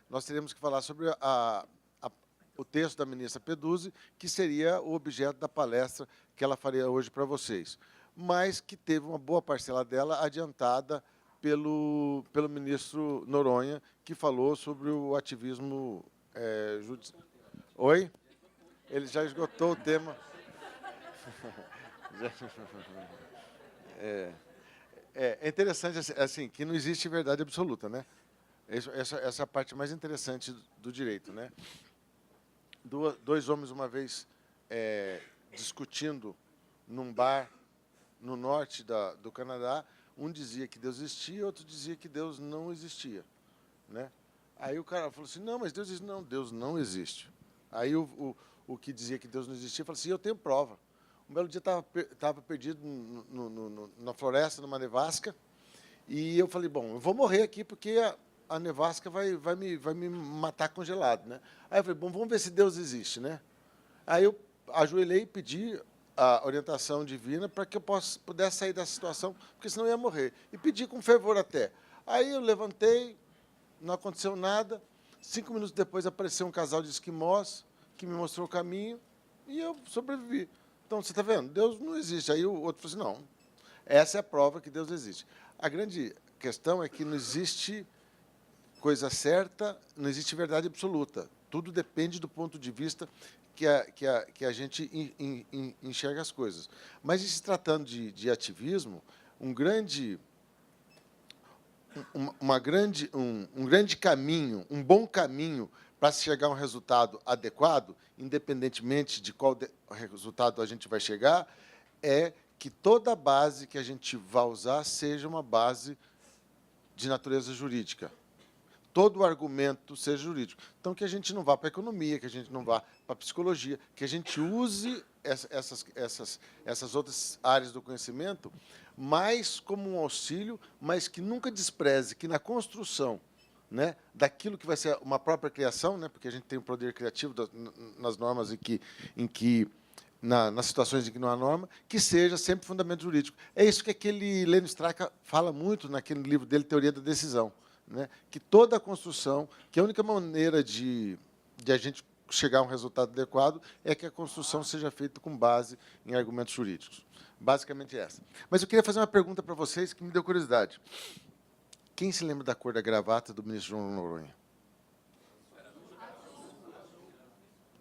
nós teríamos que falar sobre o texto da ministra Peduzzi, que seria o objeto da palestra que ela faria hoje para vocês, mas que teve uma boa parcela dela adiantada pelo ministro Noronha, que falou sobre o ativismo judicial. Oi? Ele já esgotou o tema. É interessante, assim, que não existe verdade absoluta, né? Essa é a parte mais interessante do direito, né? Dois homens, uma vez, discutindo num bar no norte do Canadá, um dizia que Deus existia, outro dizia que Deus não existia, né? Aí o cara falou assim, não, mas Deus existe. Não, Deus não existe. Aí o que dizia que Deus não existia falou assim, eu tenho prova. Um belo dia estava perdido na floresta, numa nevasca, e eu falei, bom, eu vou morrer aqui porque a nevasca vai me matar congelado, né? Aí eu falei, bom, vamos ver se Deus existe, né? Aí eu ajoelhei e pedi a orientação divina para que eu pudesse sair dessa situação, porque senão eu ia morrer. E pedi com fervor até. Aí eu levantei, não aconteceu nada. 5 minutos depois apareceu um casal de esquimós que me mostrou o caminho e eu sobrevivi. Então, você está vendo? Deus não existe. Aí o outro falou assim, não, essa é a prova que Deus existe. A grande questão é que não existe coisa certa, não existe verdade absoluta. Tudo depende do ponto de vista que a gente enxerga as coisas. Mas, se tratando de ativismo, um grande caminho, um bom caminho para se chegar a um resultado adequado, independentemente de qual resultado a gente vai chegar, é que toda a base que a gente vai usar seja uma base de natureza jurídica. Todo o argumento seja jurídico. Então, que a gente não vá para a economia, que a gente não vá para a psicologia, que a gente use essas outras áreas do conhecimento mais como um auxílio, mas que nunca despreze que na construção, né, daquilo que vai ser uma própria criação, né, porque a gente tem o poder criativo nas normas nas situações em que não há norma, que seja sempre fundamento jurídico. É isso que aquele Lênin Straka fala muito naquele livro dele, Teoria da Decisão, né, que toda a construção, que a única maneira de a gente chegar a um resultado adequado é que a construção seja feita com base em argumentos jurídicos. Basicamente essa. Mas eu queria fazer uma pergunta para vocês que me deu curiosidade. Quem se lembra da cor da gravata do ministro João Noronha?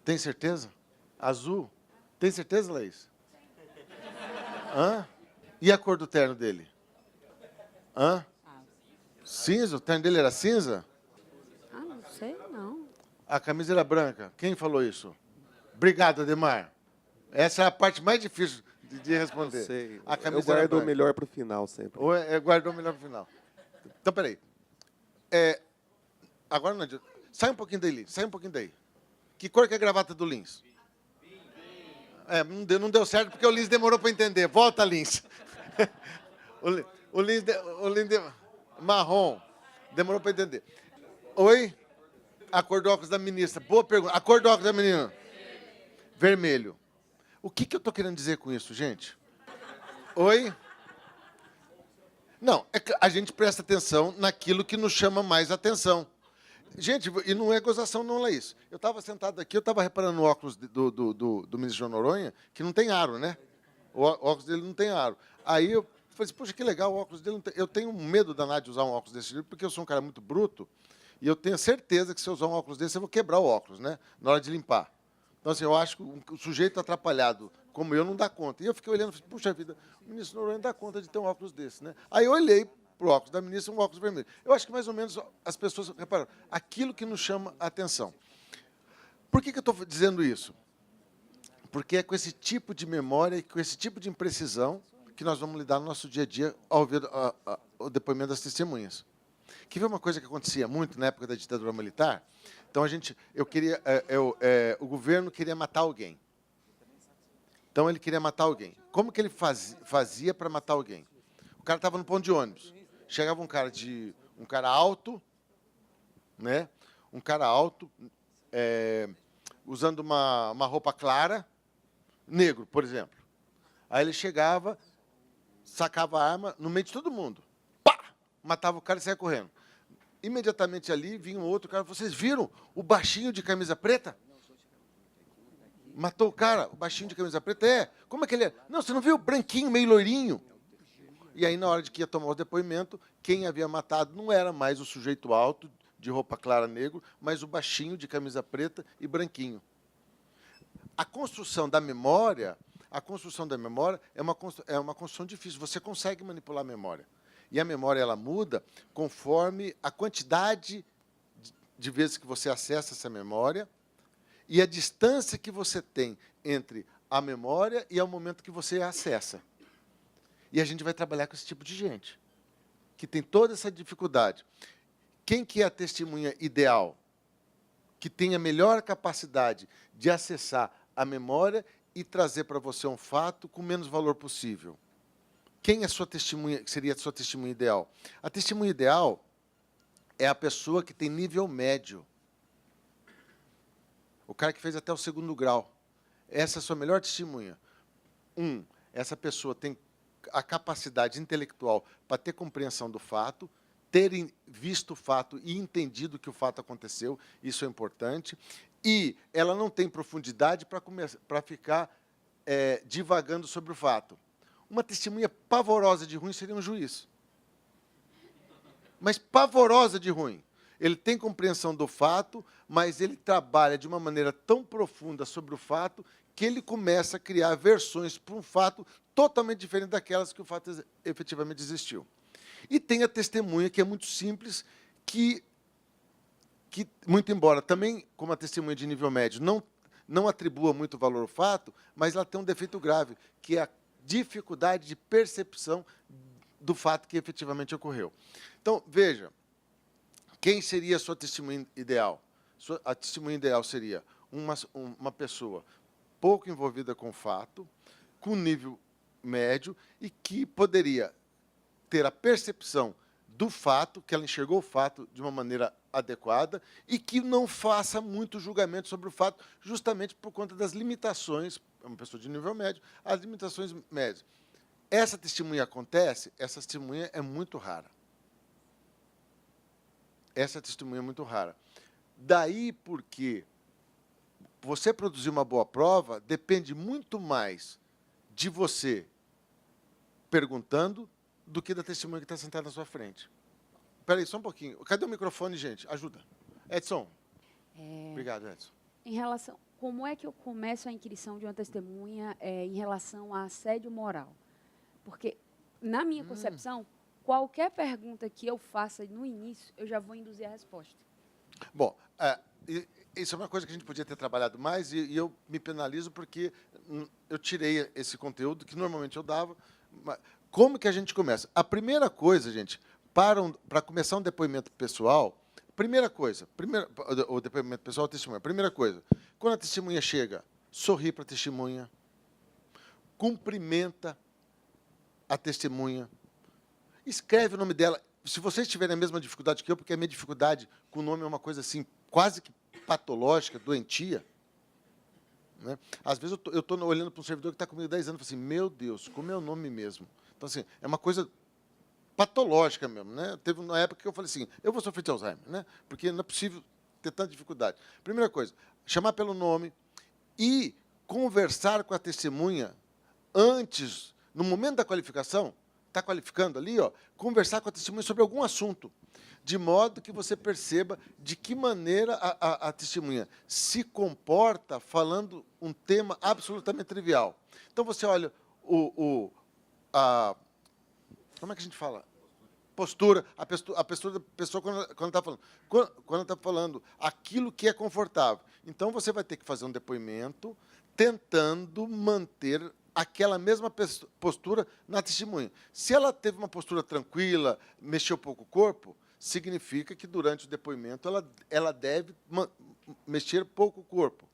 Tem certeza? Azul? Tem certeza, Laís? Hã? E a cor do terno dele? Hã? Cinza? O terno dele era cinza? Ah, não sei, não. A camisa era branca. Quem falou isso? Obrigado, Ademar. Essa é a parte mais difícil de responder. Eu sei. A camisa Eu guardo era o branca. melhor para o final, sempre. Ou guardou o melhor para o final. Então, peraí. Agora não adianta. Sai um pouquinho daí, Lins. Sai um pouquinho daí. Que cor que é a gravata do Lins? Não deu certo porque o Lins demorou para entender. Volta, Lins. o Lins marrom. Demorou para entender. Oi? A cor do óculos da ministra. Boa pergunta. A cor do óculos da menina? Vermelho. O que eu estou querendo dizer com isso, gente? Oi? Não, é que a gente presta atenção naquilo que nos chama mais atenção. Gente, e não é gozação, não é isso. Eu estava sentado aqui, eu estava reparando no óculos do ministro João Noronha, que não tem aro, né? O óculos dele não tem aro. Aí eu falei assim, poxa, que legal, o óculos dele não tem... Eu tenho medo danado de usar um óculos desse tipo, porque eu sou um cara muito bruto, e eu tenho certeza que se eu usar um óculos desse, eu vou quebrar o óculos, né? Na hora de limpar. Então, assim, eu acho que o sujeito atrapalhado, como eu, não dá conta. E eu fiquei olhando e falei, puxa vida, o ministro Noronha dá conta de ter um óculos desse, né? Aí eu olhei para o óculos da ministra, um óculos vermelho. Eu acho que, mais ou menos, as pessoas repararam. Aquilo que nos chama a atenção. Por que eu estou dizendo isso? Porque é com esse tipo de memória e com esse tipo de imprecisão que nós vamos lidar no nosso dia a dia ao ouvir o depoimento das testemunhas. Que foi uma coisa que acontecia muito na época da ditadura militar. Então, o governo queria matar alguém. Então, ele queria matar alguém. Como que ele fazia para matar alguém? O cara estava no ponto de ônibus. Chegava um cara alto, né? Um cara alto, usando uma roupa clara, negro, por exemplo. Aí ele chegava, sacava a arma no meio de todo mundo. Pá! Matava o cara e saia correndo. imediatamente ali vinha um outro cara. Vocês viram o baixinho de camisa preta? Matou o cara, o baixinho de camisa preta? É. Como é que ele é? Não, você não viu o branquinho, meio loirinho? E aí, na hora de que ia tomar o depoimento, quem havia matado não era mais o sujeito alto, de roupa clara negro, mas o baixinho de camisa preta e branquinho. A construção da memória é uma construção difícil. Você consegue manipular a memória. E a memória ela muda conforme a quantidade de vezes que você acessa essa memória e a distância que você tem entre a memória e ao momento que você a acessa. E a gente vai trabalhar com esse tipo de gente, que tem toda essa dificuldade. Quem que é a testemunha ideal? Que tem a melhor capacidade de acessar a memória e trazer para você um fato com o menos valor possível. Quem é sua testemunha, que seria a sua testemunha ideal? A testemunha ideal é a pessoa que tem nível médio. O cara que fez até o 2º grau. Essa é a sua melhor testemunha. Essa pessoa tem a capacidade intelectual para ter compreensão do fato, ter visto o fato e entendido que o fato aconteceu, isso é importante, e ela não tem profundidade para ficar divagando sobre o fato. Uma testemunha pavorosa de ruim seria um juiz. Mas pavorosa de ruim. Ele tem compreensão do fato, mas ele trabalha de uma maneira tão profunda sobre o fato que ele começa a criar versões para um fato totalmente diferente daquelas que o fato efetivamente existiu. E tem a testemunha, que é muito simples, que muito embora também, como a testemunha de nível médio, não atribua muito valor ao fato, mas ela tem um defeito grave, que é a dificuldade de percepção do fato que efetivamente ocorreu. Então, veja, quem seria a sua testemunha ideal? A testemunha ideal seria uma pessoa pouco envolvida com o fato, com nível médio, e que poderia ter a percepção do fato, que ela enxergou o fato de uma maneira adequada, e que não faça muito julgamento sobre o fato, justamente por conta das limitações, é uma pessoa de nível médio, as limitações médias. Essa testemunha acontece, essa testemunha é muito rara. Essa testemunha é muito rara. Daí porque você produzir uma boa prova depende muito mais de você perguntando do que da testemunha que está sentada na sua frente. Espera aí, só um pouquinho. Cadê o microfone, gente? Ajuda. Edson. Obrigado, Edson. Em relação, como é que eu começo a inquirição de uma testemunha em relação a assédio moral? Porque, na minha concepção, qualquer pergunta que eu faça no início, eu já vou induzir a resposta. Bom, isso é uma coisa que a gente podia ter trabalhado mais, e eu me penalizo porque eu tirei esse conteúdo que normalmente eu dava. Como que a gente começa? A primeira coisa, gente, para começar um depoimento pessoal, o depoimento pessoal, a testemunha, primeira coisa, quando a testemunha chega, sorri para a testemunha, cumprimenta a testemunha, escreve o nome dela. Se vocês tiverem a mesma dificuldade que eu, porque a minha dificuldade com o nome é uma coisa assim, quase que patológica, doentia, né? Às vezes eu estou olhando para um servidor que está comigo 10 anos e falo assim, meu Deus, como é o nome mesmo? Então, assim, é uma coisa patológica mesmo, né? Teve uma época que eu falei assim, eu vou sofrer de Alzheimer, né? Porque não é possível ter tanta dificuldade. Primeira coisa, chamar pelo nome e conversar com a testemunha antes, no momento da qualificação, está qualificando ali, ó, conversar com a testemunha sobre algum assunto, de modo que você perceba de que maneira a testemunha se comporta falando um tema absolutamente trivial. Então, você olha como é que a gente fala? Postura, a postura da pessoa quando está falando. Quando está falando aquilo que é confortável. Então, você vai ter que fazer um depoimento tentando manter aquela mesma postura na testemunha. Se ela teve uma postura tranquila, mexeu pouco o corpo, significa que, durante o depoimento, ela deve mexer pouco o corpo.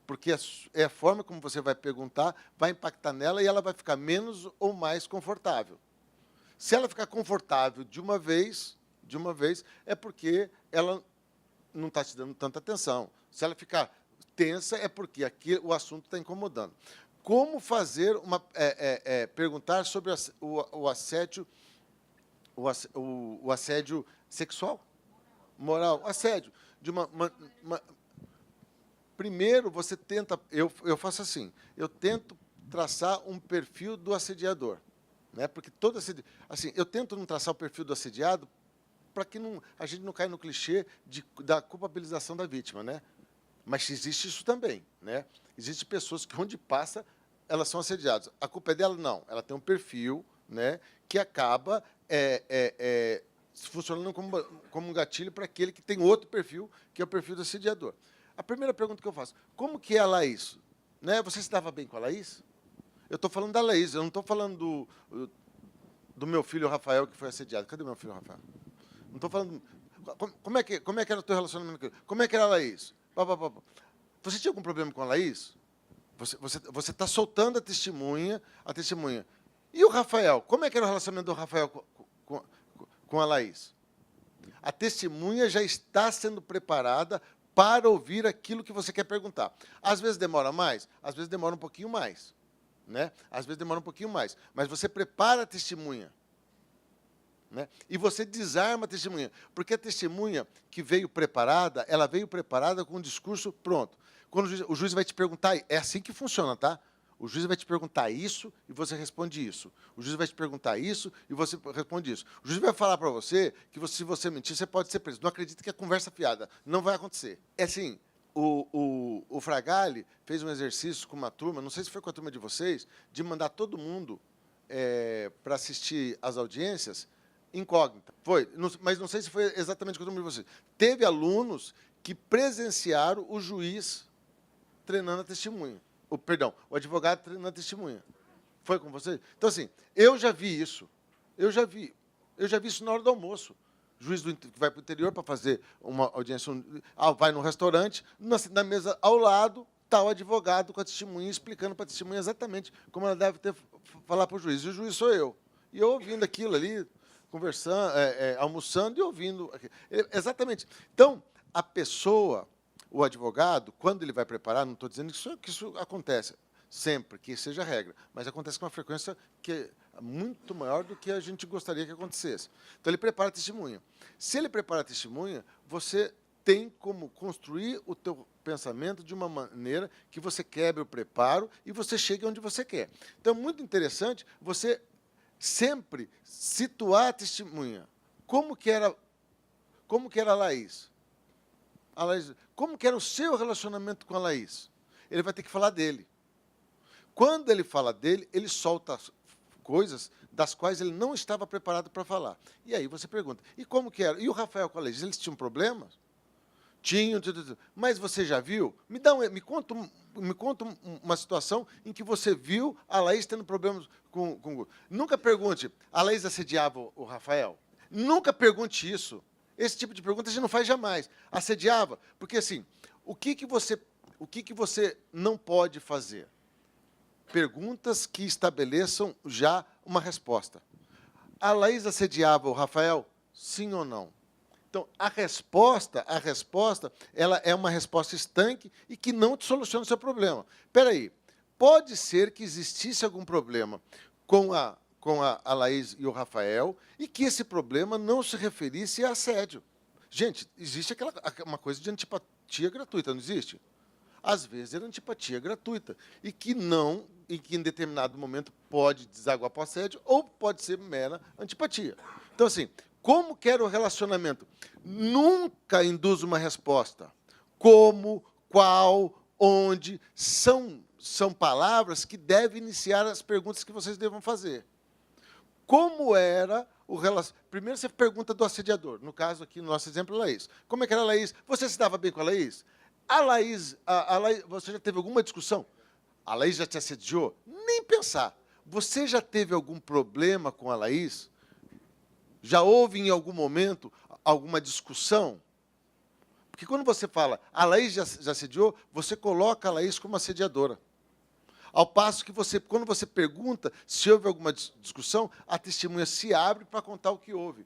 Porque é a forma como você vai perguntar, vai impactar nela e ela vai ficar menos ou mais confortável. Se ela ficar confortável de uma vez, é porque ela não está te dando tanta atenção. Se ela ficar tensa, é porque aqui o assunto está incomodando. Como fazer perguntar sobre o assédio sexual? Moral, assédio. De Primeiro, você tenta... Eu faço assim, eu tento traçar um perfil do assediador. Né? Porque todo assim, eu tento não traçar o perfil do assediado para que a gente não caia no clichê da culpabilização da vítima. Né? Mas existe isso também. Né? Existem pessoas que, onde passa, elas são assediadas. A culpa é dela? Não. Ela tem um perfil, né, que acaba funcionando como um gatilho para aquele que tem outro perfil, que é o perfil do assediador. A primeira pergunta que eu faço, como que é a Laís? Né? Você se dava bem com a Laís? Eu estou falando da Laís, eu não estou falando do meu filho Rafael, que foi assediado. Cadê meu filho Rafael? Não estou falando... Como é que era o teu relacionamento com ele? Como é que era a Laís? Você tinha algum problema com a Laís? Você está soltando a testemunha. E o Rafael? Como é que era o relacionamento do Rafael com a Laís? A testemunha já está sendo preparada para ouvir aquilo que você quer perguntar. Às vezes demora mais, às vezes demora um pouquinho mais. Né? Às vezes demora um pouquinho mais. Mas você prepara a testemunha. Né? E você desarma a testemunha. Porque a testemunha que veio preparada, ela veio preparada com um discurso pronto. Quando o juiz vai te perguntar, é assim que funciona, tá? O juiz vai te perguntar isso e você responde isso. O juiz vai te perguntar isso e você responde isso. O juiz vai falar para você que se você mentir, você pode ser preso. Não acredita que é conversa fiada. Não vai acontecer. É assim, o Fragale fez um exercício com uma turma, não sei se foi com a turma de vocês, de mandar todo mundo para assistir às audiências incógnita. Foi, mas não sei se foi exatamente com a turma de vocês. Teve alunos que presenciaram o juiz treinando a testemunha. O advogado treinando a testemunha. Foi com você? Então, assim, eu já vi isso. Eu já vi isso na hora do almoço. O juiz que vai para o interior para fazer uma audiência, vai num restaurante, na mesa ao lado está o advogado com a testemunha, explicando para a testemunha exatamente como ela deve falar para o juiz. E o juiz sou eu. E eu ouvindo aquilo ali, conversando, almoçando e ouvindo. Exatamente. Então, a pessoa... O advogado, quando ele vai preparar, não estou dizendo que isso acontece sempre, que seja regra, mas acontece com uma frequência que é muito maior do que a gente gostaria que acontecesse. Então, ele prepara a testemunha. Se ele prepara a testemunha, você tem como construir o teu pensamento de uma maneira que você quebre o preparo e você chegue onde você quer. Então, é muito interessante você sempre situar a testemunha. Como que era a Laís? A Laís, como que era o seu relacionamento com a Laís? Ele vai ter que falar dele. Quando ele fala dele, ele solta coisas das quais ele não estava preparado para falar. E aí você pergunta, e como que era? E o Rafael com a Laís, eles tinham problemas? Tinham, mas você já viu? Me conta uma situação em que você viu a Laís tendo problemas com... Nunca pergunte, a Laís assediava o Rafael? Nunca pergunte isso. Esse tipo de pergunta a gente não faz jamais. Assediava? Porque, assim, o que você não pode fazer? Perguntas que estabeleçam já uma resposta. A Laís assediava o Rafael? Sim ou não? Então, a resposta, ela é uma resposta estanque e que não te soluciona o seu problema. Espera aí, pode ser que existisse algum problema com a Laís e o Rafael, e que esse problema não se referisse a assédio. Gente, existe uma coisa de antipatia gratuita, não existe? Às vezes era antipatia gratuita, e que em determinado momento pode desaguar para o assédio, ou pode ser mera antipatia. Então, assim, como que era o relacionamento? Nunca induz uma resposta. Como, qual, onde, são palavras que devem iniciar as perguntas que vocês devam fazer. Como era o relacionamento? Primeiro você pergunta do assediador. No caso aqui, no nosso exemplo, Laís. Como é que era a Laís? Você se dava bem com a Laís? A Laís, você já teve alguma discussão? A Laís já te assediou? Nem pensar. Você já teve algum problema com a Laís? Já houve em algum momento alguma discussão? Porque quando você fala, a Laís já assediou, você coloca a Laís como assediadora. Ao passo que quando você pergunta se houve alguma discussão, a testemunha se abre para contar o que houve.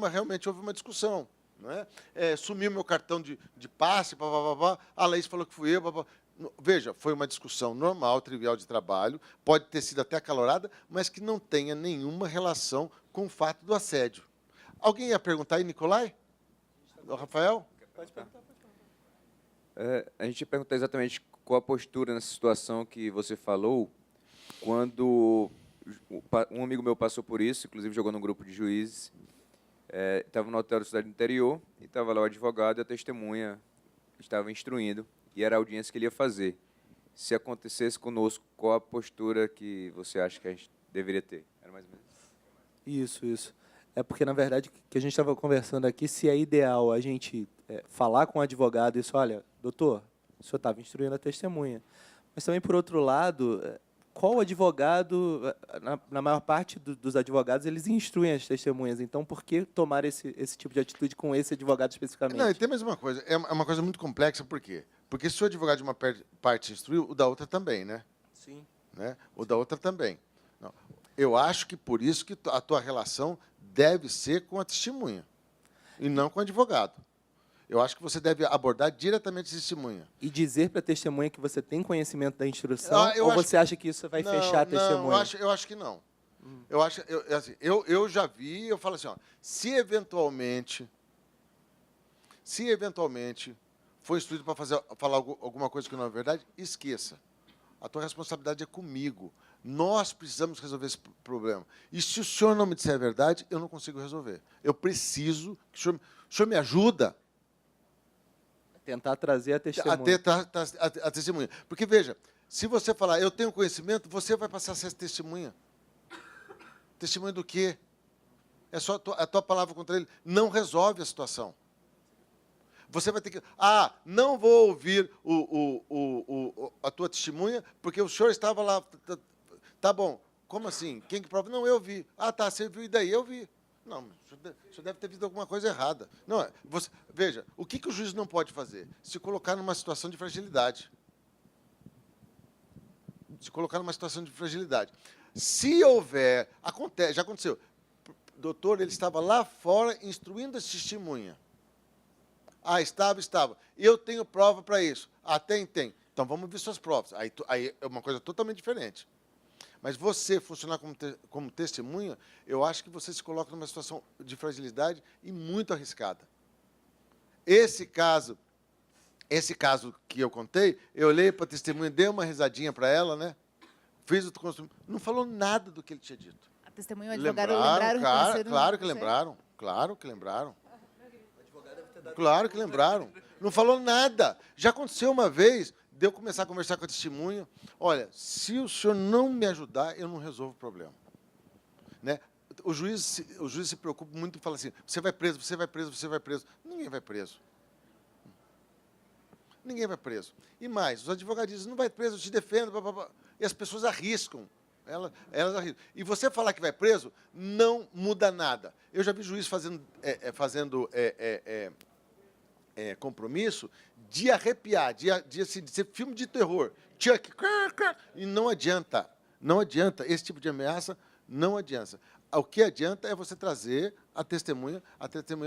Realmente houve uma discussão. Não é? Sumiu meu cartão de passe, a Laís falou que fui eu. Veja, foi uma discussão normal, trivial de trabalho, pode ter sido até acalorada, mas que não tenha nenhuma relação com o fato do assédio. Alguém ia perguntar aí, Nicolai? Rafael? A gente perguntou exatamente qual a postura nessa situação que você falou, quando um amigo meu passou por isso, inclusive jogou num grupo de juízes, estava no hotel da cidade do interior, e estava lá o advogado e a testemunha estava instruindo, e era a audiência que ele ia fazer. Se acontecesse conosco, qual a postura que você acha que a gente deveria ter? Era mais ou menos Isso. É porque, na verdade, que a gente estava conversando aqui, se é ideal a gente falar com o advogado isso, olha, doutor, o senhor estava instruindo a testemunha. Mas também, por outro lado, qual advogado, na maior parte dos advogados, eles instruem as testemunhas. Então, por que tomar esse tipo de atitude com esse advogado especificamente? Não, e tem mais uma coisa. É uma coisa muito complexa, por quê? Porque se o advogado de uma parte instruiu, o da outra também, né? Sim. Né? O da outra também. Não. Eu acho que por isso que a tua relação deve ser com a testemunha e não com o advogado. Eu acho que você deve abordar diretamente a testemunha. E dizer para a testemunha que você tem conhecimento da instrução, ou você acha que isso vai fechar a testemunha? Não, eu acho que não. Eu já vi, eu falo assim, ó, se eventualmente for instruído para falar alguma coisa que não é verdade, esqueça. A tua responsabilidade é comigo. Nós precisamos resolver esse problema. E se o senhor não me disser a verdade, eu não consigo resolver. Eu preciso que o senhor me ajuda tentar trazer a testemunha. A testemunha. Porque, veja, se você falar, eu tenho conhecimento, você vai passar a ser testemunha. Testemunha do quê? É só a tua palavra contra ele. Não resolve a situação. Você vai ter que... não vou ouvir a tua testemunha, porque o senhor estava lá... Tá bom. Como assim? Quem que prova? Não, eu vi. Tá, você viu, e daí? Eu vi. Não, o senhor deve ter visto alguma coisa errada. Não, veja, o que o juiz não pode fazer? Se colocar numa situação de fragilidade. Se colocar numa situação de fragilidade. Se houver... já aconteceu. Doutor, ele estava lá fora instruindo a testemunha. Estava. Eu tenho prova para isso. Tem. Então, vamos ver suas provas. Aí é uma coisa totalmente diferente. Mas você funcionar como testemunha, eu acho que você se coloca numa situação de fragilidade e muito arriscada. Esse caso que eu contei, eu olhei para a testemunha, dei uma risadinha para ela, né? Fiz o consumo, não falou nada do que ele tinha dito. A testemunha e o advogado lembraram? Claro que lembraram. Claro que lembraram. Não falou nada. Já aconteceu uma vez de eu começar a conversar com a testemunha. Olha, se o senhor não me ajudar, eu não resolvo o problema. Né? O juiz se preocupa muito e fala assim, você vai preso. Ninguém vai preso. Ninguém vai preso. E mais, os advogados dizem, não vai preso, eu te defendo. Blá, blá, blá. E as pessoas arriscam. Elas arriscam. E você falar que vai preso, não muda nada. Eu já vi juiz fazendo compromisso de arrepiar, de ser filme de terror. E não adianta. Não adianta. Esse tipo de ameaça não adianta. O que adianta é você trazer a testemunha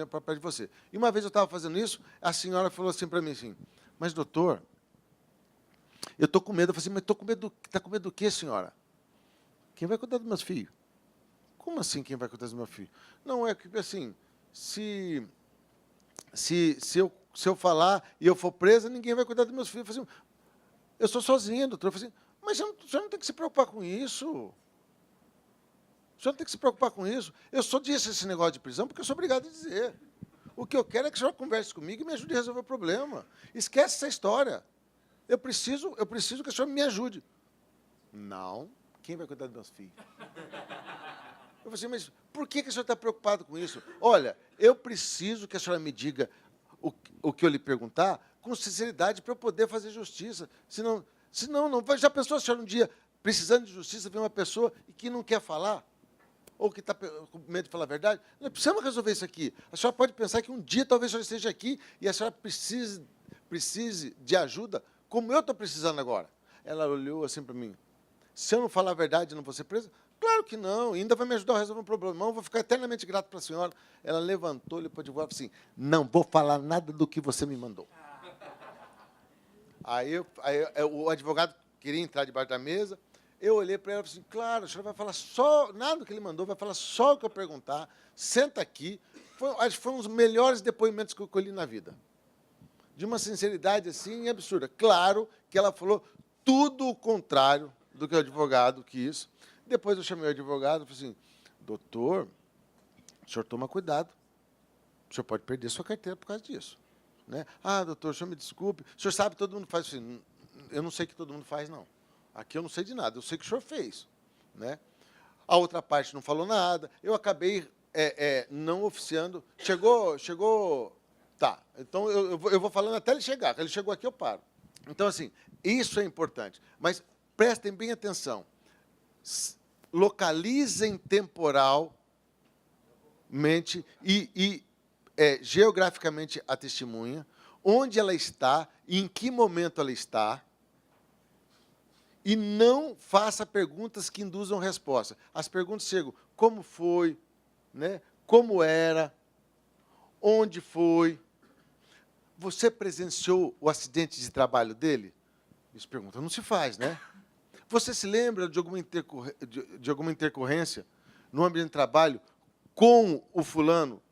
para perto de você. E uma vez eu estava fazendo isso, a senhora falou assim para mim assim, mas, doutor, eu estou com medo. Eu falei assim, mas está com medo do quê, senhora? Quem vai cuidar dos meus filhos? Como assim quem vai cuidar dos meus filhos? Não, é que, assim, se eu falar e eu for presa, ninguém vai cuidar dos meus filhos. Eu falei assim, eu sou sozinha, doutor. Eu falei assim, mas o senhor não tem que se preocupar com isso. O senhor não tem que se preocupar com isso. Eu só disse esse negócio de prisão porque eu sou obrigado a dizer. O que eu quero é que o senhor converse comigo e me ajude a resolver o problema. Esquece essa história. Eu preciso que o senhor me ajude. Não. Quem vai cuidar dos meus filhos? Eu falei assim, mas por que o senhor está preocupado com isso? Olha, eu preciso que a senhora me diga o que eu lhe perguntar com sinceridade para eu poder fazer justiça. Senão não vai. Já pensou a senhora um dia, precisando de justiça, ver uma pessoa que não quer falar? Ou que está com medo de falar a verdade? Nós precisamos resolver isso aqui. A senhora pode pensar que um dia talvez a senhora esteja aqui e a senhora precise de ajuda, como eu estou precisando agora. Ela olhou assim para mim. Se eu não falar a verdade, não vou ser presa? Claro que não, ainda vai me ajudar a resolver um problema. Não, vou ficar eternamente grato para a senhora. Ela levantou, olhou para o advogado e falou assim, não vou falar nada do que você me mandou. Aí o advogado queria entrar debaixo da mesa, Eu olhei para ela e falei assim, claro, o senhor vai falar só, nada do que ele mandou, vai falar só o que eu perguntar, senta aqui. Acho que foi um dos melhores depoimentos que eu colhi na vida. De uma sinceridade assim absurda. Claro que ela falou tudo o contrário do que o advogado quis. Depois eu chamei o advogado e falei assim, doutor, o senhor toma cuidado. O senhor pode perder sua carteira por causa disso. Né? Ah, doutor, o senhor me desculpe. O senhor sabe que todo mundo faz assim. Eu não sei que todo mundo faz, não. Aqui eu não sei de nada. Eu sei que o senhor fez. Né? A outra parte não falou nada. Eu acabei não oficiando. Chegou... Tá. Então, eu vou falando até ele chegar. Ele chegou aqui, eu paro. Então, assim, isso é importante. Mas prestem bem atenção. Localizem temporalmente e geograficamente a testemunha, onde ela está, em que momento ela está, e não faça perguntas que induzam resposta. As perguntas chegam, como foi, né? Como era, onde foi, você presenciou o acidente de trabalho dele? Isso pergunta, não se faz, né? Você se lembra de alguma intercorrência no ambiente de trabalho com o fulano?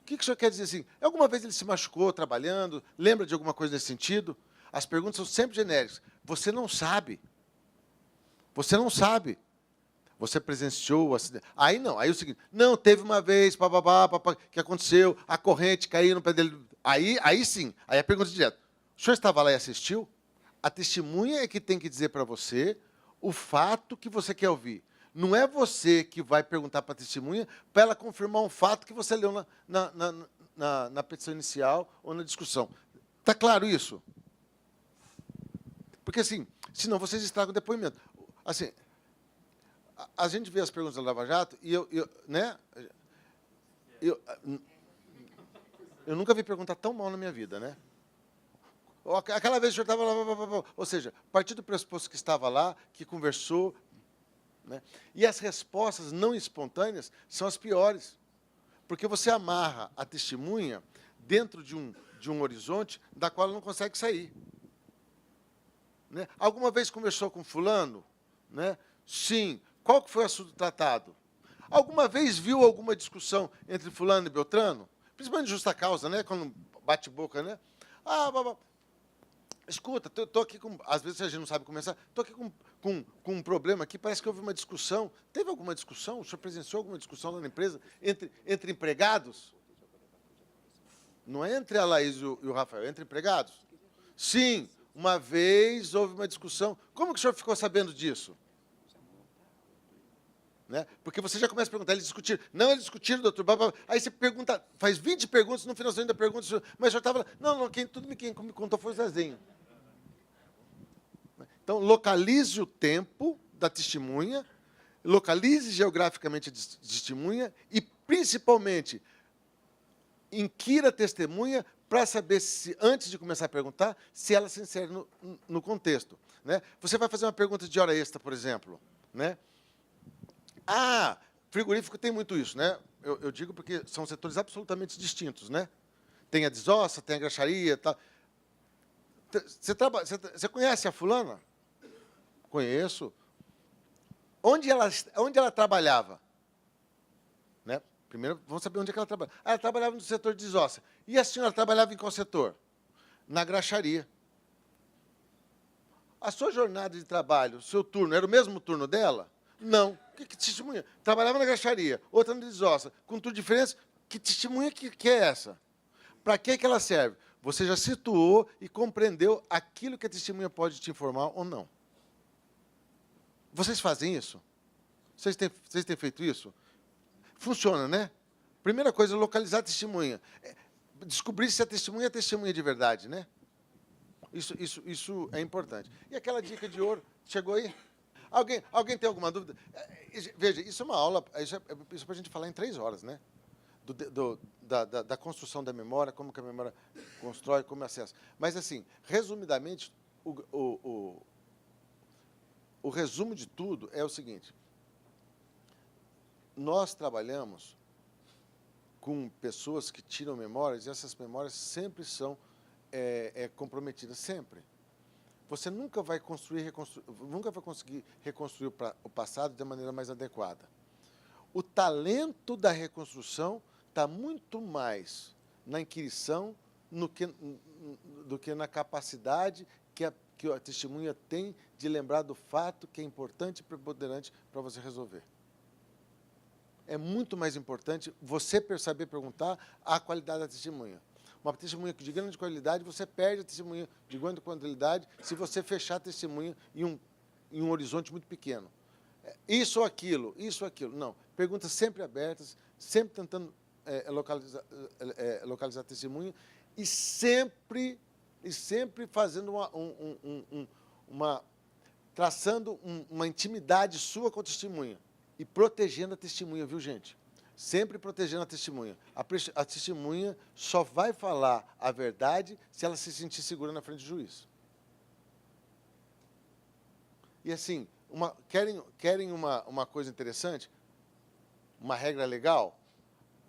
O que o senhor quer dizer assim? Alguma vez ele se machucou trabalhando? Lembra de alguma coisa nesse sentido? As perguntas são sempre genéricas. Você não sabe. Você não sabe. Você presenciou o acidente. Aí não, aí é o seguinte, não, teve uma vez, que aconteceu, a corrente caiu no pé dele. Aí sim, aí a pergunta direto. O senhor estava lá e assistiu? A testemunha é que tem que dizer para você o fato que você quer ouvir. Não é você que vai perguntar para a testemunha para ela confirmar um fato que você leu na petição inicial ou na discussão. Está claro isso? Porque, assim, senão vocês estragam o depoimento. Assim, a gente vê as perguntas da Lava Jato e eu nunca vi perguntar tão mal na minha vida, né? Aquela vez o senhor estava lá, ou seja, a partir do pressuposto que estava lá, que conversou, né? E as respostas não espontâneas são as piores, porque você amarra a testemunha dentro de um horizonte da qual ela não consegue sair. Né? Alguma vez conversou com fulano? Né? Sim. Qual que foi o assunto tratado? Alguma vez viu alguma discussão entre fulano e Beltrano? Principalmente justa causa, né? Quando bate boca, né? Escuta, estou aqui com... Às vezes a gente não sabe começar. Estou aqui com um problema aqui, parece que houve uma discussão. Teve alguma discussão? O senhor presenciou alguma discussão lá na empresa entre empregados? Não é entre a Laís e o Rafael, é entre empregados? Sim, uma vez houve uma discussão. Como que o senhor ficou sabendo disso? Né? Porque você já começa a perguntar, eles discutiram. Não, eles discutiram, doutor. Aí você pergunta, faz 20 perguntas, no final você ainda pergunta, mas o senhor estava lá. Não, quem me contou foi o Zezinho. Então, localize o tempo da testemunha, localize geograficamente a testemunha e, principalmente, inquira a testemunha para saber se, antes de começar a perguntar, se ela se insere no contexto. Né? Você vai fazer uma pergunta de hora extra, por exemplo. Né? Frigorífico tem muito isso, né? Eu digo porque são setores absolutamente distintos, né? Tem a desossa, tem a graxaria, tá. Você conhece a fulana? Conheço. Onde ela trabalhava? Né? Primeiro, vamos saber onde é que ela trabalhava. Ela trabalhava no setor de desossa. E a senhora trabalhava em qual setor? Na graxaria. A sua jornada de trabalho, o seu turno, era o mesmo turno dela? Não. Que testemunha? Trabalhava na graxaria, outra na desossa, com tudo diferença. Que testemunha que é essa? Para que ela serve? Você já situou e compreendeu aquilo que a testemunha pode te informar ou não. Vocês fazem isso? Vocês têm feito isso? Funciona, né? Primeira coisa, localizar a testemunha. Descobrir se a testemunha é testemunha de verdade, né? Isso é importante. E aquela dica de ouro, chegou aí? Alguém tem alguma dúvida? Veja, isso é uma aula, isso é para a gente falar em 3 horas, né? Da construção da memória, como que a memória constrói, como acessa. Mas, assim, resumidamente, o resumo de tudo é o seguinte. Nós trabalhamos com pessoas que tiram memórias, e essas memórias sempre são comprometidas, sempre. você nunca vai nunca vai conseguir reconstruir o passado de maneira mais adequada. O talento da reconstrução está muito mais na inquirição do que na capacidade que a testemunha tem de lembrar do fato que é importante e preponderante para você resolver. É muito mais importante você saber perguntar a qualidade da testemunha. Uma testemunha de grande qualidade, você perde a testemunha de grande qualidade se você fechar a testemunha em um horizonte muito pequeno. Isso ou aquilo, isso ou aquilo. Não. Perguntas sempre abertas, sempre tentando localizar a testemunha e sempre fazendo traçando uma intimidade sua com a testemunha e protegendo a testemunha, viu, gente? Sempre protegendo a testemunha. A testemunha só vai falar a verdade se ela se sentir segura na frente do juiz. E assim, querem uma coisa interessante? Uma regra legal?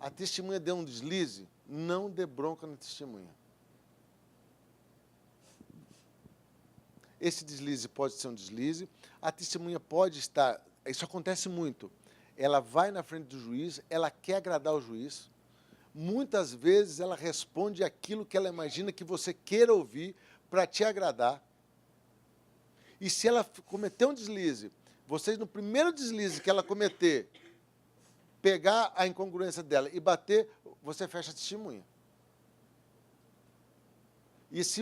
A testemunha deu um deslize, não dê bronca na testemunha. Esse deslize pode ser um deslize, a testemunha pode estar... Isso acontece muito. Ela vai na frente do juiz, ela quer agradar o juiz. Muitas vezes ela responde aquilo que ela imagina que você queira ouvir para te agradar. E se ela cometer um deslize, vocês, no primeiro deslize que ela cometer, pegar a incongruência dela e bater, você fecha a testemunha. E se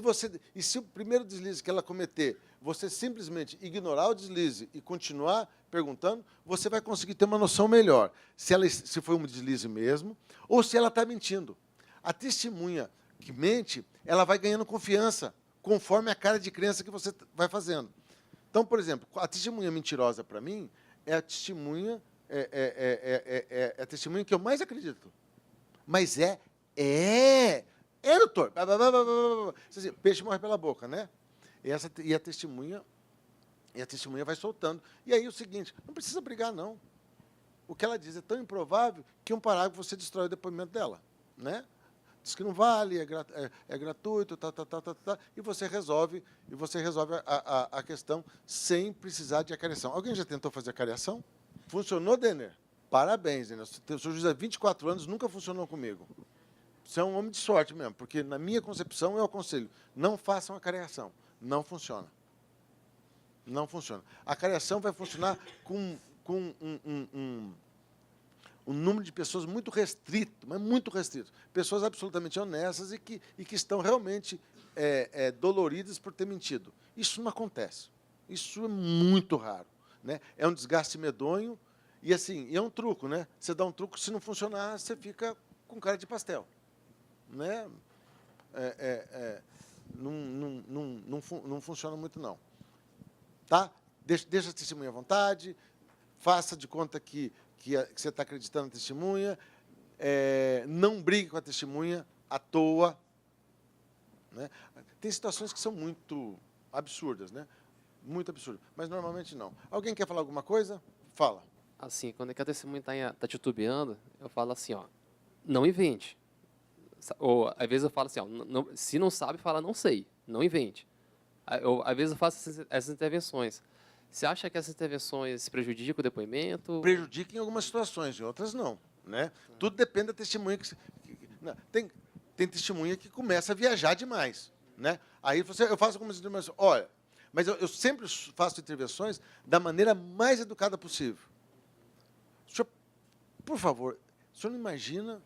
o primeiro deslize que ela cometer, você simplesmente ignorar o deslize e continuar perguntando, você vai conseguir ter uma noção melhor se foi um deslize mesmo ou se ela está mentindo. A testemunha que mente, ela vai ganhando confiança conforme a cara de crença que você vai fazendo. Então, por exemplo, a testemunha mentirosa, para mim, é a testemunha a testemunha que eu mais acredito. Mas doutor. Peixe morre pela boca, né? E a testemunha vai soltando. E aí o seguinte, não precisa brigar, não. O que ela diz é tão improvável que um parágrafo você destrói o depoimento dela, né? Diz que não vale, é gratuito, e você resolve a questão sem precisar de acariação. Alguém já tentou fazer acariação? Funcionou, Denner? Parabéns, Denner. O seu juiz há 24 anos nunca funcionou comigo. Você é um homem de sorte mesmo, porque, na minha concepção, eu aconselho, não façam a cariação. Não funciona. Não funciona. A cariação vai funcionar com um número de pessoas muito restrito, mas muito restrito. Pessoas absolutamente honestas e que estão realmente doloridas por ter mentido. Isso não acontece. Isso é muito raro, né? É um desgaste medonho e, assim, é um truco, né? Você dá um truco, se não funcionar, você fica com cara de pastel. Né? Não funciona muito, não. Tá? Deixa a testemunha à vontade, faça de conta que você está acreditando na testemunha, não brigue com a testemunha à toa. Né? Tem situações que são muito absurdas, né? Muito absurdas, mas normalmente não. Alguém quer falar alguma coisa? Fala. Assim, quando é que a testemunha está titubeando, eu falo assim, ó, não invente. Ou, às vezes, eu falo assim, ó, se não sabe, fala não sei, não invente. Às vezes, eu faço essas intervenções. Você acha que essas intervenções prejudicam o depoimento? Prejudica em algumas situações, em outras não. Né? Tudo depende da testemunha. Tem testemunha que começa a viajar demais. Né? Aí eu faço algumas intervenções. Olha, mas eu sempre faço intervenções da maneira mais educada possível. O senhor, por favor, o senhor não imagina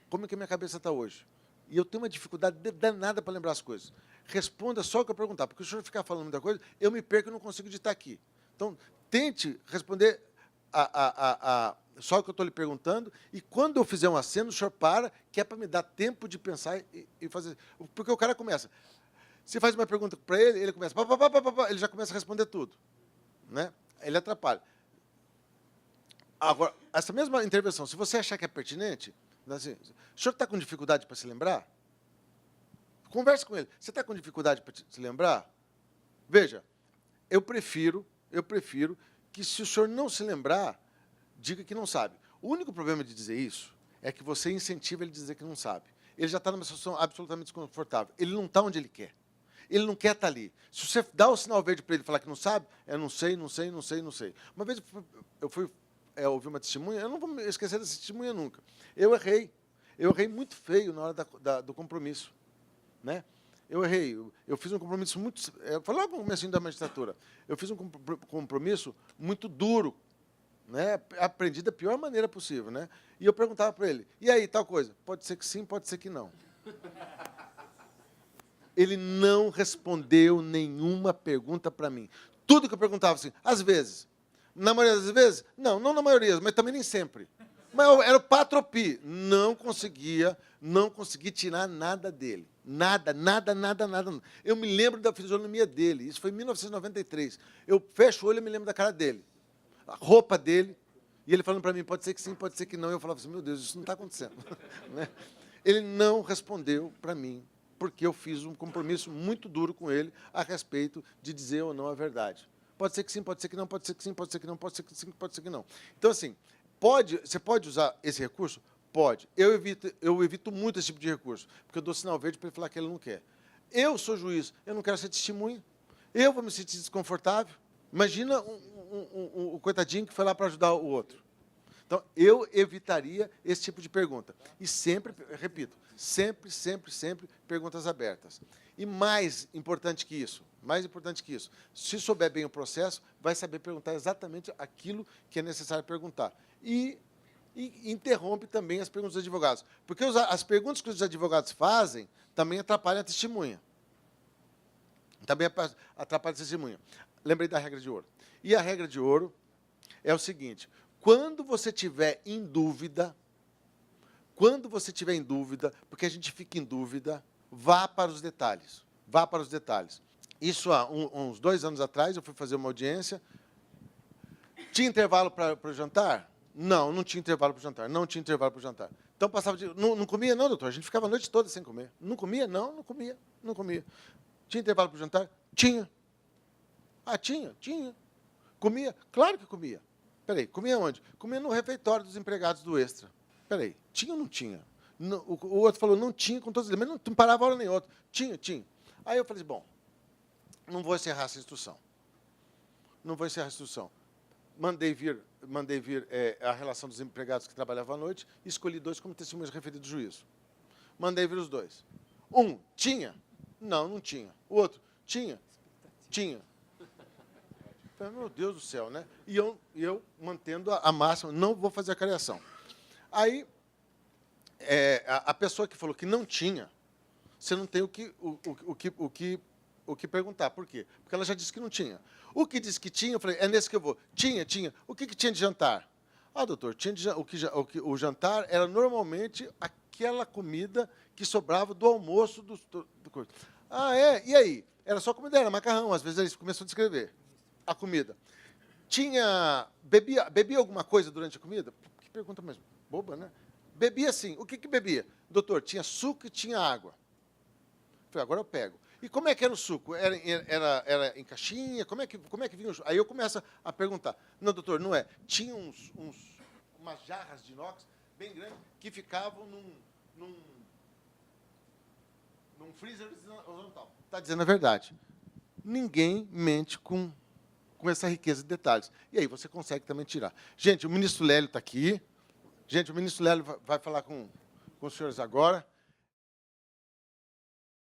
como é que a minha cabeça está hoje. E eu tenho uma dificuldade danada para lembrar as coisas. Responda só o que eu perguntar, porque se o senhor ficar falando muita coisa, eu me perco e não consigo digitar aqui. Então, tente responder só o que eu estou lhe perguntando, e quando eu fizer um aceno, o senhor para, que é para me dar tempo de pensar e fazer. Porque o cara começa. Você faz uma pergunta para ele, ele começa, ele já começa a responder tudo. Né? Ele atrapalha. Agora, essa mesma intervenção, se você achar que é pertinente, assim, o senhor está com dificuldade para se lembrar? Converse com ele. Você está com dificuldade para se lembrar? Veja, eu prefiro que, se o senhor não se lembrar, diga que não sabe. O único problema de dizer isso é que você incentiva ele a dizer que não sabe. Ele já está numa situação absolutamente desconfortável. Ele não está onde ele quer. ele não quer estar ali. Se você dá o sinal verde para ele falar que não sabe, é não sei, não sei, não sei, não sei. Uma vez eu fui ouvir uma testemunha, eu não vou me esquecer dessa testemunha nunca. Eu errei muito feio na hora do compromisso. Né? Eu errei, eu fiz um compromisso muito... Foi logo no comecinho da magistratura. Eu fiz um compromisso muito duro, né? Aprendi da pior maneira possível. Né? E eu perguntava para ele, e aí, tal coisa? Pode ser que sim, pode ser que não. Ele não respondeu nenhuma pergunta para mim. Tudo que eu perguntava, assim, às vezes. Na maioria das vezes? Não na maioria, mas também nem sempre. Mas era o patropi. Não consegui tirar nada dele. Nada. Eu me lembro da fisionomia dele. Isso foi em 1993. Eu fecho o olho e me lembro da cara dele. A roupa dele. E ele falando para mim, pode ser que sim, pode ser que não. Eu falava assim, meu Deus, isso não está acontecendo. Né? Ele não respondeu para mim, porque eu fiz um compromisso muito duro com ele a respeito de dizer ou não a verdade. Pode ser que sim, pode ser que não, pode ser que sim, pode ser que não, pode ser que sim, pode ser que não. Então, assim, você pode usar esse recurso? Pode. Eu evito muito esse tipo de recurso, porque eu dou sinal verde para ele falar que ele não quer. Eu sou juiz, eu não quero ser testemunha. Eu vou me sentir desconfortável. Imagina o coitadinho que foi lá para ajudar o outro. Então, eu evitaria esse tipo de pergunta. E sempre, repito, sempre perguntas abertas. E mais importante que isso, se souber bem o processo, vai saber perguntar exatamente aquilo que é necessário perguntar. E interrompe também as perguntas dos advogados. Porque as perguntas que os advogados fazem também atrapalham a testemunha. Também atrapalha a testemunha. Lembrei da regra de ouro. E a regra de ouro é o seguinte: quando você tiver em dúvida, porque a gente fica em dúvida, vá para os detalhes. Vá para os detalhes. Isso há uns 2 anos atrás, eu fui fazer uma audiência. Tinha intervalo para o jantar? Não tinha intervalo para o jantar. Não tinha intervalo para o jantar. Então, passava de... Não comia, não, doutor. A gente ficava a noite toda sem comer. Não comia? Não comia. Tinha intervalo para o jantar? Tinha. Ah, tinha. Comia? Claro que comia. Peraí, comia onde? Comia no refeitório dos empregados do Extra. Peraí, tinha ou não tinha? O outro falou, não tinha com todos eles, mas não parava hora nem outra. Tinha. Aí eu falei, bom, não vou encerrar essa instrução. Mandei vir a relação dos empregados que trabalhavam à noite e escolhi 2 como testemunhas referidas do juízo. Mandei vir os 2. Um, tinha? Não tinha. O outro, tinha? Tinha. Falei, meu Deus do céu, né? E eu mantendo a máxima, não vou fazer a cariação. Aí, a pessoa que falou que não tinha, você não tem o que perguntar. Por quê? Porque ela já disse que não tinha. O que disse que tinha, eu falei, é nesse que eu vou. Tinha. O que tinha de jantar? Ah, doutor, o jantar era normalmente aquela comida que sobrava do almoço do coisa. Ah, é? E aí? Era só comida, era macarrão. Às vezes eles começam a descrever a comida. Bebia alguma coisa durante a comida? Que pergunta mais boba, né? Bebia sim. O que bebia? Doutor, tinha suco e tinha água. Falei, agora eu pego. E como é que era o suco? Era em caixinha? Como é que vinha o suco? Aí eu começo a perguntar. Não, doutor, não é. Tinha umas jarras de inox bem grandes que ficavam num freezer horizontal. Está dizendo a verdade. Ninguém mente com essa riqueza de detalhes. E aí você consegue também tirar. Gente, o ministro Lélio está aqui. Gente, o ministro Lélio vai falar com os senhores agora.